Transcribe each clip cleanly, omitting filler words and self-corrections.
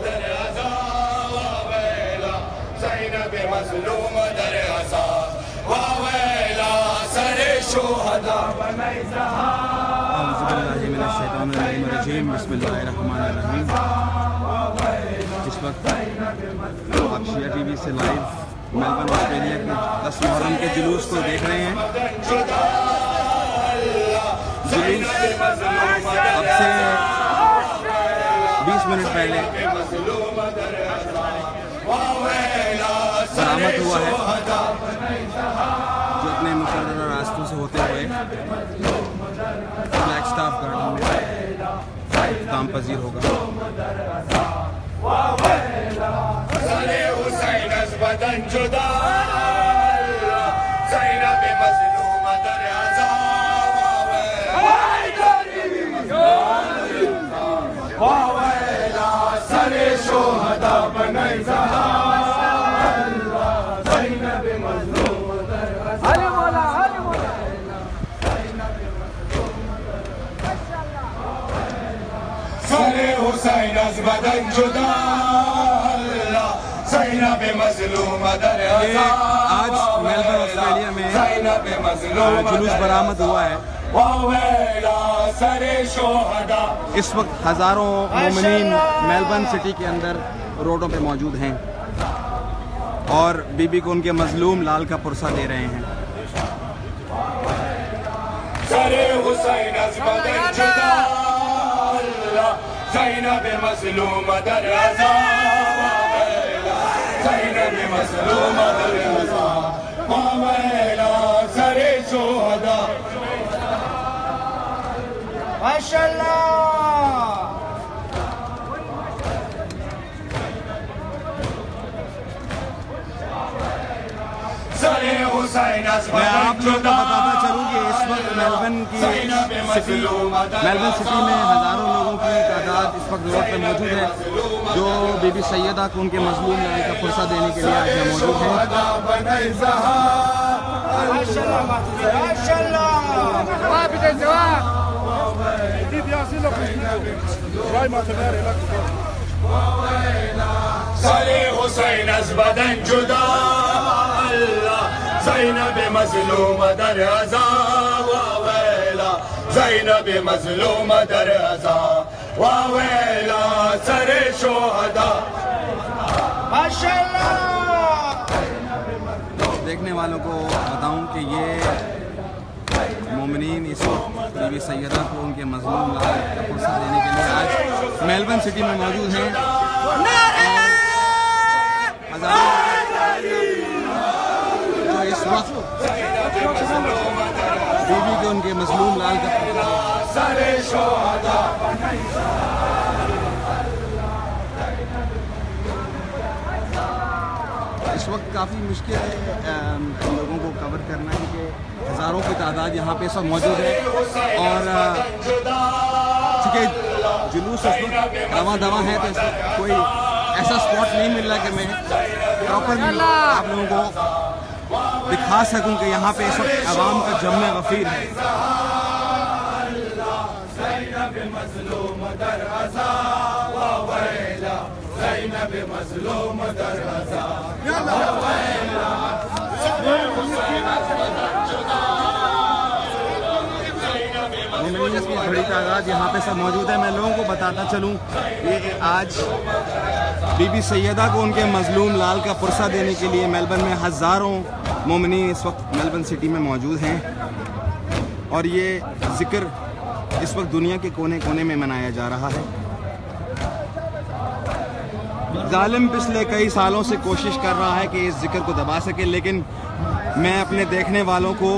در عزا واویلا زینب مظلوم در عزا واویلا سر شہداء بنی زہار اعوذ باللہ من الشیطان الرجیم بسم اللہ الرحمن الرحیم۔ اس وقت آپ شیعہ ٹی وی سے لائیو میلبرن آسٹریلیا کے 10 محرم کے جلوس کو دیکھ رہے ہیں۔ جلوس اب سے 20 منٹ پہلے برآمد ہوا ہے، جو اپنے مقررہ راستوں سے ہوتے ہوئے فلیگ سٹاف گارڈن میں اختتام پذیر ہوگا۔ سر حسین از بدن جدا زینب مظلوم در عزا واویلا سر شہداء بنی زہار زینب مظلوم در عزا سر حسین از بدن جدا زینب مظلوم در عزا آج میلبرن آسٹریلیا میں جلوس برآمد ہوا ہے۔ واویلا سر شہداء اس وقت ہزاروں مومنین میلبرن سٹی کے اندر روڈوں پہ موجود ہیں اور بی بی کو ان کے مظلوم لال کا پرسہ دے رہے ہیں۔ سر حسین از بدن جدا زینب مظلوم در عزا زینب مظلوم در عزا واویلا سر شہداء ماشاءاللہ سر حسین از میں بدن آپ لوگوں کو جدا بتاتا چلوں کہ اس وقت میلبرن سٹی میں ہزاروں لوگوں کی تعداد اس وقت روڈ پہ موجود ہے، جو بی بی سیدہ کو ان کے مظلوم لال کا پرسہ دینے کے لیے آج یہاں موجود ہیں۔ سر حسین از بدن جدا زینب مظلوم در عزا واویلا زینب مظلوم در عزا واویلا سر شہداء ماشاءاللہ۔ دیکھنے والوں کو بتاؤں کہ یہ مومنین اس وقت بی بی سیدہ کو ان کے مظلوم لال کا پرسہ دینے کے لیے آج میلبرن سٹی میں موجود ہیں۔ جو اس وقت بی بی کو ان کے مظلوم لال کا سر شہداء اس وقت کافی مشکل ہے لوگوں کو کور کرنا، کیونکہ ہزاروں کی تعداد یہاں پہ سب موجود ہے اور چونکہ جلوس اس وقت رواں دواں ہے تو اس وقت کوئی ایسا اسپاٹ نہیں مل رہا کہ میں پراپرلی آپ لوگوں کو دکھا سکوں کہ یہاں پہ اس وقت عوام کا جم غفیر ہے۔ زینب مظلوم در عزا واویلا زینب مظلوم در عزا واویلا سر حسین از بدن جدا مومنین کی بڑی تعداد یہاں پہ سب موجود ہے۔ میں لوگوں کو بتاتا چلوں یہ آج بی بی سیدہ کو ان کے مظلوم لال کا پرسہ دینے کے لیے میلبرن میں ہزاروں مومنین اس وقت میلبرن سٹی میں موجود ہیں اور یہ ذکر اس وقت دنیا کے کونے کونے میں منایا جا رہا ہے۔ ظالم پچھلے کئی سالوں سے کوشش کر رہا ہے کہ اس ذکر کو دبا سکے، لیکن میں اپنے دیکھنے والوں کو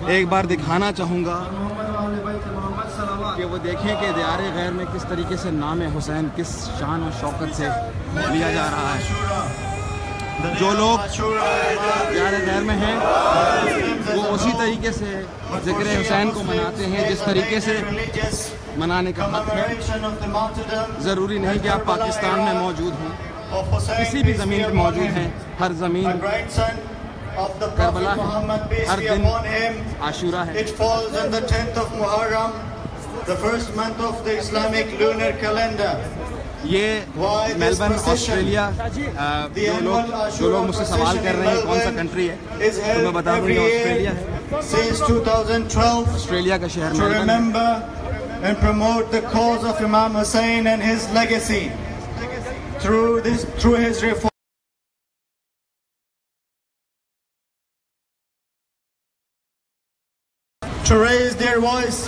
ایک بار دکھانا چاہوں گا کہ وہ دیکھیں کہ دیار غیر میں کس طریقے سے نام حسین کس شان و شوکت سے لیا جا رہا ہے۔ جو لوگ دیار غیر میں ہیں وہ اسی طریقے سے ذکر حسین کو مناتے ہیں جس طریقے سے منانے کا حق ہے۔ ضروری نہیں کہ آپ پاکستان میں موجود ہوں، کسی بھی زمین پہ موجود ہیں۔ ہر زمین کربلا ہے، ہر دن عاشورہ ہے۔ The first month of the Islamic lunar calendar. یہ میلبرن آسٹریلیا جو لوگ مجھ سے سوال کر رہے ہیں کون سا کنٹری ہے تو میں بتا دوں یہ آسٹریلیا ہے آسٹریلیا کا شہر Melbourne and promote the cause of Imam Hussain and his legacy through his reform. To raise their voice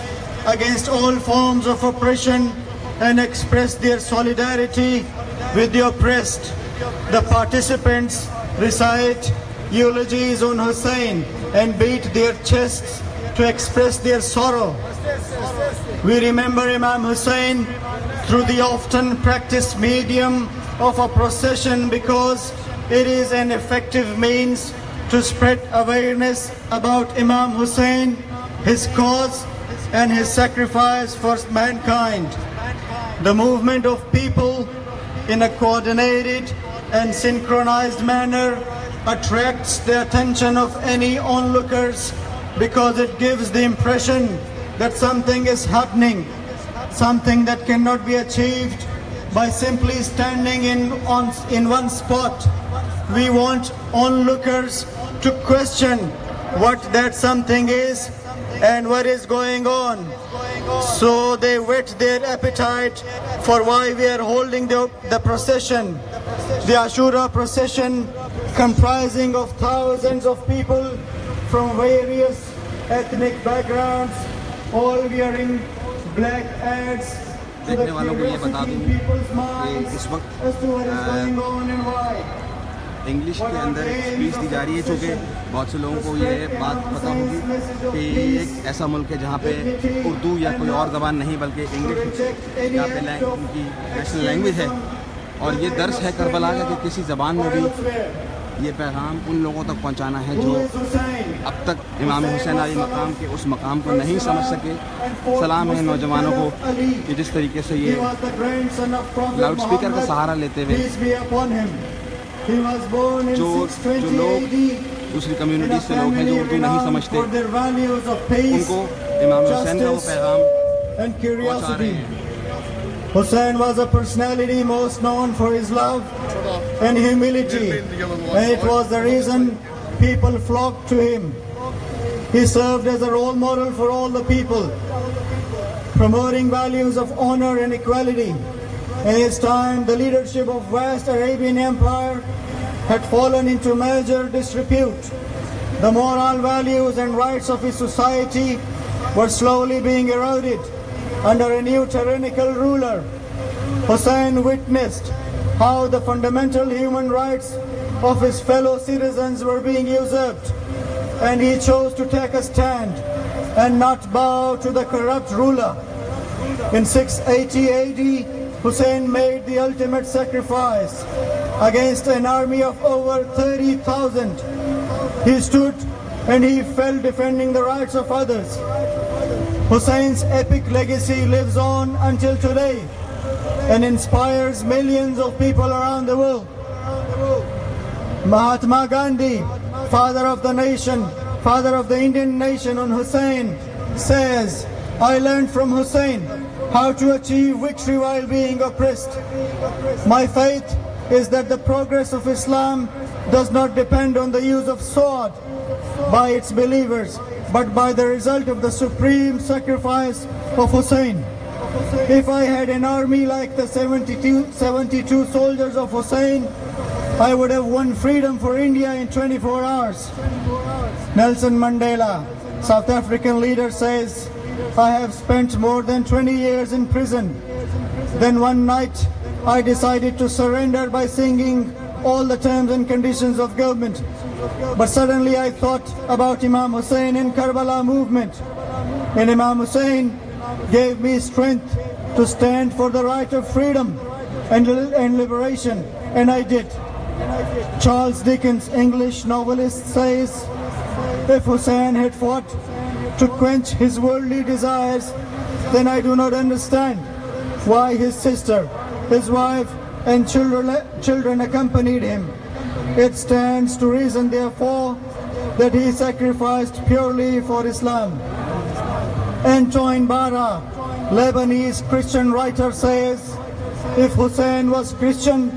against all forms of oppression and express their solidarity with the oppressed. The participants recite eulogies on Hussain and beat their chests to express their sorrow. We remember Imam Hussain through the often practiced medium of a procession because it is an effective means to spread awareness about Imam Hussain, his cause and his sacrifice for mankind. The movement of people in a coordinated and synchronized manner attracts the attention of any onlookers because it gives the impression that something is happening, something that cannot be achieved by simply standing in one spot. We want onlookers to question what that something is and what is going on. So they whet their appetite for why we are holding the procession. The Ashura procession, comprising of thousands of people from various ethnic backgrounds, all wearing black hats, دیکھنے والوں کو یہ بتا دوں کہ اس وقت English کے اندر speech دی جا رہی ہے چونکہ بہت سے لوگوں کو یہ بات پتہ ہوگی کہ یہ ایک ایسا ملک ہے جہاں پہ اردو یا کوئی اور زبان نہیں بلکہ انگلش یہاں پہ ان کی نیشنل لینگویج ہے اور یہ درس ہے کربلا کا کہ کسی زبان میں بھی یہ پیغام ان لوگوں تک پہنچانا ہے جو اب تک امام حسین علیہ مقام کے اس مقام کو نہیں سمجھ سکے. سلام ہے نوجوانوں کو کہ جس طریقے سے یہ لاؤڈ اسپیکر کا سہارا لیتے ہوئے جو لوگ دوسری کمیونٹی سے لوگ ہیں جو اردو نہیں سمجھتے ان کو امام حسین کا وہ پیغام پہنچا رہے ہیں. Hussain was a personality most known for his love and humility, and it was the reason people flocked to him. He served as a role model for all the people, promoting values of honor and equality. In his time, the leadership of vast Arabian Empire had fallen into major disrepute. The moral values and rights of his society were slowly being eroded under a new tyrannical ruler. Hussain witnessed how the fundamental human rights of his fellow citizens were being usurped, and he chose to take a stand and not bow to the corrupt ruler. In 680 AD, Hussain made the ultimate sacrifice against an army of over 30,000. He stood and he fell defending the rights of others. Hussein's epic legacy lives on until today and inspires millions of people around the world. Mahatma Gandhi, father of the nation, father of the Indian nation on Hussain, says, I learned from Hussain how to achieve victory while being oppressed. My faith is that the progress of Islam does not depend on the use of sword by its believers, but by the result of the supreme sacrifice of Hussain. If I had an army like the 72 soldiers of Hussain, I would have won freedom for India in 24 hours. Nelson Mandela, South African leader, says, I have spent more than 20 years in prison. Then one night, I decided to surrender by singing all the terms and conditions of government. But suddenly I thought about Imam Hussain and Karbala movement. And Imam Hussain gave me strength to stand for the right of freedom and liberation, and I did. Charles Dickens, English novelist, says, if Hussain had fought to quench his worldly desires, then I do not understand why his sister, his wife, and children accompanied him. It stands to reason, therefore, that he sacrificed purely for Islam. Antoine Bara, Lebanese Christian writer, says, If Hussein was Christian,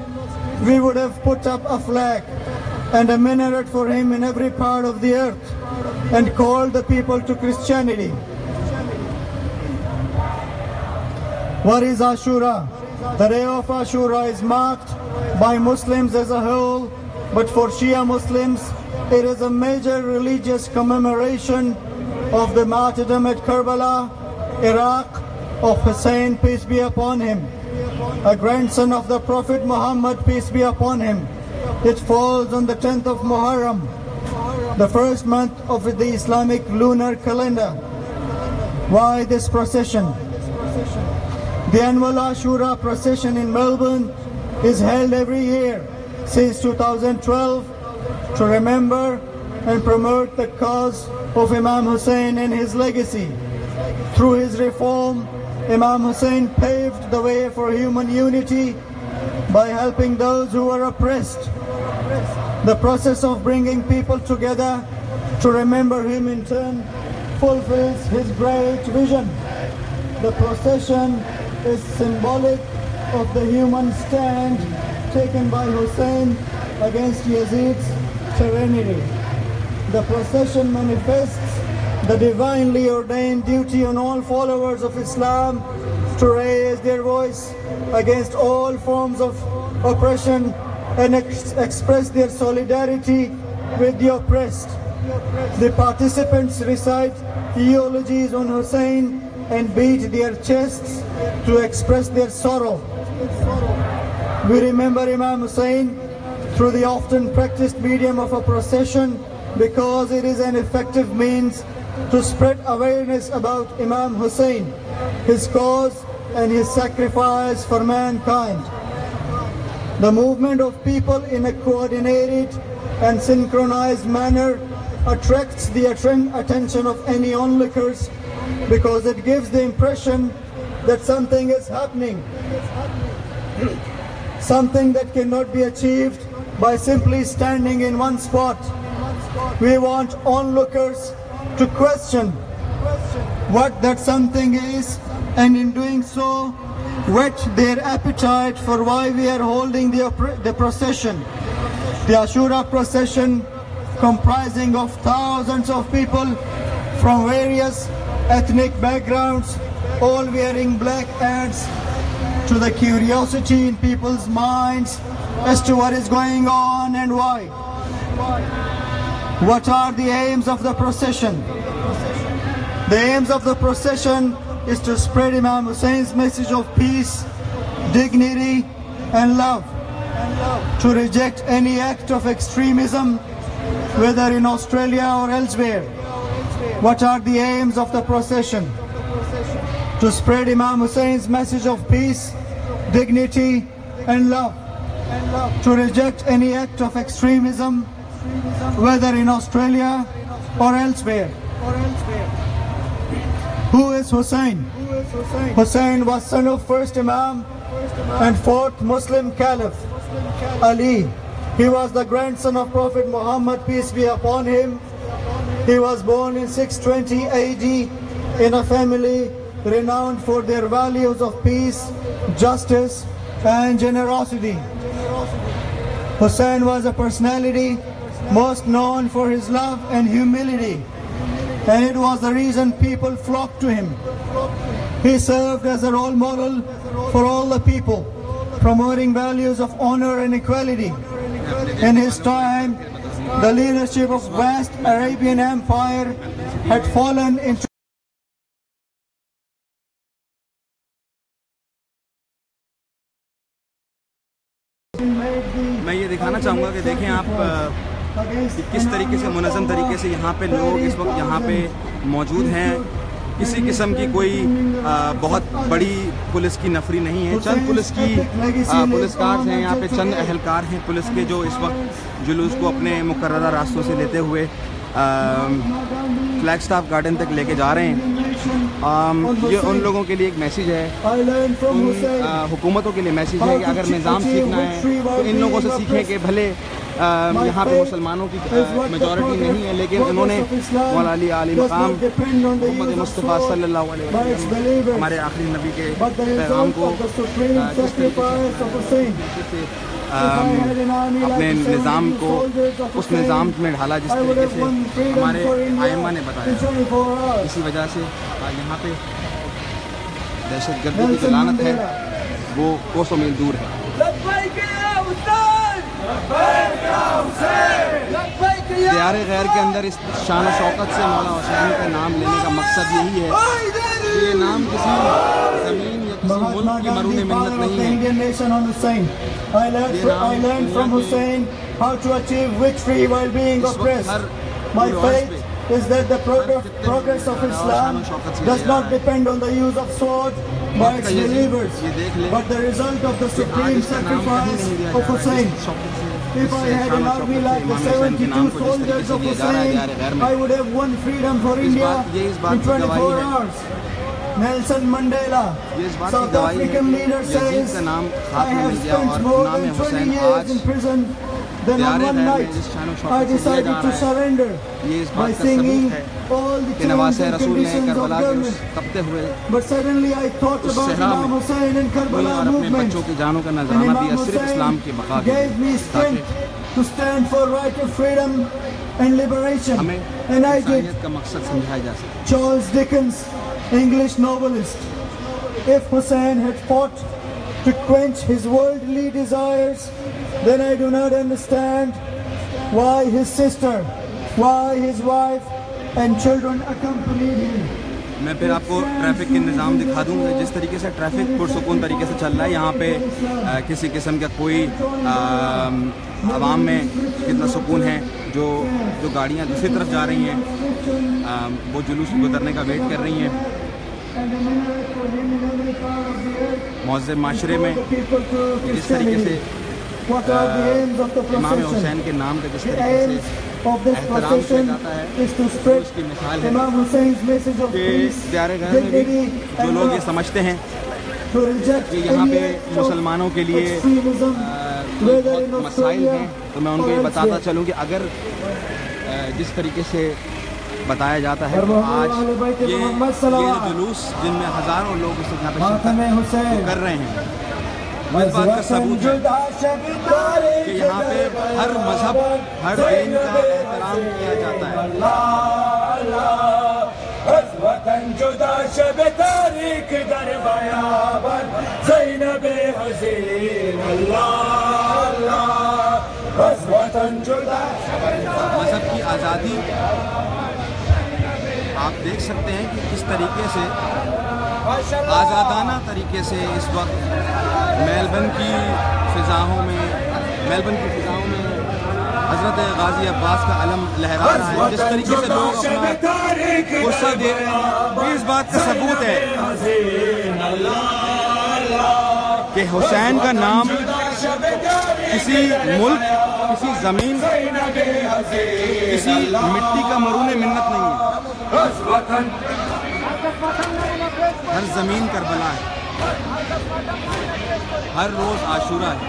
we would have put up a flag and a minaret for him in every part of the earth and called the people to Christianity. What is Ashura? The day of Ashura is marked by Muslims as a whole, but for Shia Muslims, it is a major religious commemoration of the martyrdom at Karbala, Iraq, of Hussein, peace be upon him, a grandson of the Prophet Muhammad, peace be upon him. It falls on the 10th of Muharram, the first month of the Islamic lunar calendar. Why this procession? The annual Ashura procession in Melbourne is held every year since 2012 to remember and promote the cause of Imam Hussein and his legacy. Through his reform, Imam Hussein paved the way for human unity by helping those who were oppressed. The process of bringing people together to remember him in turn fulfills his great vision. The procession is symbolic of the human stand taken by Hussein against Yazid's tyranny. The procession manifests the divinely ordained duty on all followers of Islam to raise their voice against all forms of oppression and express their solidarity with the oppressed. The participants recite eulogies on Hussein and beat their chests to express their sorrow. We remember Imam Hussein through the often practiced medium of a procession because it is an effective means to spread awareness about Imam Hussein, his cause and his sacrifice for mankind. The movement of people in a coordinated and synchronized manner attracts the attention of any onlookers because it gives the impression that something is happening, something that cannot be achieved by simply standing in one spot. We want onlookers to question what that something is, and in doing so, whet their appetite for why we are holding the procession. The Ashura procession, comprising of thousands of people from various ethnic backgrounds, all wearing black, adds to the curiosity in people's minds as to what is going on and why. What are the aims of the procession? The aims of the procession is to spread Imam Hussein's message of peace, dignity and love, to reject any act of extremism, whether in Australia or elsewhere. What are the aims of the procession? To spread Imam Hussein's message of peace, dignity and love, to reject any act of extremism, whether in Australia or elsewhere. Who is Hussein? Hussein was son of first Imam and fourth Muslim Caliph, Ali. He was the grandson of Prophet Muhammad, peace be upon him. He was born in 620 AD in a family renowned for their values of peace, justice and generosity. Hussein was a personality most known for his love and humility, and it was the reason people flocked to him. He served as a role model for all the people, promoting values of honor and equality. In his time, the leadership of vast Arabian Empire had fallen into मैं ये दिखाना चाहूँगा कि देखें आप कि किस तरीके से मुनज़्ज़म तरीके से यहाँ पे लोग इस वक्त यहाँ पे मौजूद हैं। किसी किस्म की कोई बहुत बड़ी पुलिस की नफरी नहीं है। चंद पुलिसकार हैं यहाँ पे, चंद अहलकार हैं पुलिस के जो इस वक्त जुलूस को अपने मुकर्ररा रास्तों से लेते हुए फ्लैगस्टाफ गार्डन तक लेके जा रहे हैं। ये उन लोगों के लिए एक मैसेज है, उन हुकूमतों के लिए मैसेज है कि अगर निज़ाम सीखना है तो इन लोगों से सीखें कि भले یہاں پہ مسلمانوں کی میجورٹی نہیں ہے، لیکن انہوں نے مولا علی علی مقام محمد مصطفیٰ صلی اللہ علیہ وسلم ہمارے آخری نبی کے پیغام کو اپنے نظام کو اس نظام میں ڈھالا جس طریقے سے ہمارے ائمہ نے بتایا. اسی وجہ سے یہاں پہ دہشت گردی کی جو لعنت ہے وہ کوسوں میل دور ہے. دیار غیر کے اندر اس شان و شوکت سے مولا حسین کا نام لینے کا مقصد یہی ہے کہ یہ نام کسی زمین یا کسی ملک کی مرہون منت نہیں ہے. I learned from Hussein how to achieve victory while being oppressed. My faith is that the progress of Islam does not depend on the use of sword by its believers, but the result of the supreme sacrifice of Hussein. If I had an army like the 72 soldiers of Hussein, I would have won freedom for India in 24 hours. Nelson Mandela, South African leader, says, I have spent more than 20 years in prison. Then on one night, I decided to surrender by singing all the terms and conditions of government. But suddenly I thought about Imam Hussein and Karbala movement. And Imam Hussein gave me strength to stand for right of freedom and liberation. And I did. Charles Dickens, English novelist. If Hussein had fought to quench his worldly desires, then I do not understand why his sister, why his wife and children accompanied him. میں پھر آپ کو traffic کے نظام دکھا دوں گا جس طریقے سے ٹریفک پرسکون طریقے سے چل رہا ہے. یہاں پہ کسی قسم کا کوئی عوام میں کتنا سکون ہے. جو گاڑیاں دوسری طرف جا رہی ہیں وہ جلوس گزرنے کا ویٹ کر رہی ہیں. مہذب معاشرے میں جس طریقے سے امام حسین کے نام کا جس طریقے سے احترام کیا جاتا ہے اس کی مثال ہے کہ دیار غیر میں بھی جو لوگ یہ سمجھتے ہیں کہ یہاں پہ مسلمانوں کے لیے بہت مسائل ہیں تو میں ان کو یہ بتاتا چلوں کہ اگر جس طریقے سے بتایا جاتا ہے کہ آج یہ جلوس جن میں ہزاروں لوگ اس یہاں پہ شرکت کر رہے ہیں وہ اس بات کا ثبوت ہے کہ یہاں پہ ہر مذہب ہر دین کا احترام کیا جاتا ہے. وطن جدا شب تاریخ در بیابان زینب حسین اللہ اللہ وطن جدا. مذہب کی آزادی آپ دیکھ سکتے ہیں کہ کس طریقے سے آزادانہ طریقے سے اس وقت میلبرن کی فضاؤں میں حضرت غازی عباس کا علم لہرا رہا ہے. جس طریقے سے لوگ اپنا غصہ دے رہے ہیں اس بات کا ثبوت ہے کہ حسین کا نام کسی ملک کسی زمین کسی مٹی کا مرہون منت نہیں ہے. ہر زمین کربلا ہے، ہر روز عاشورہ ہے.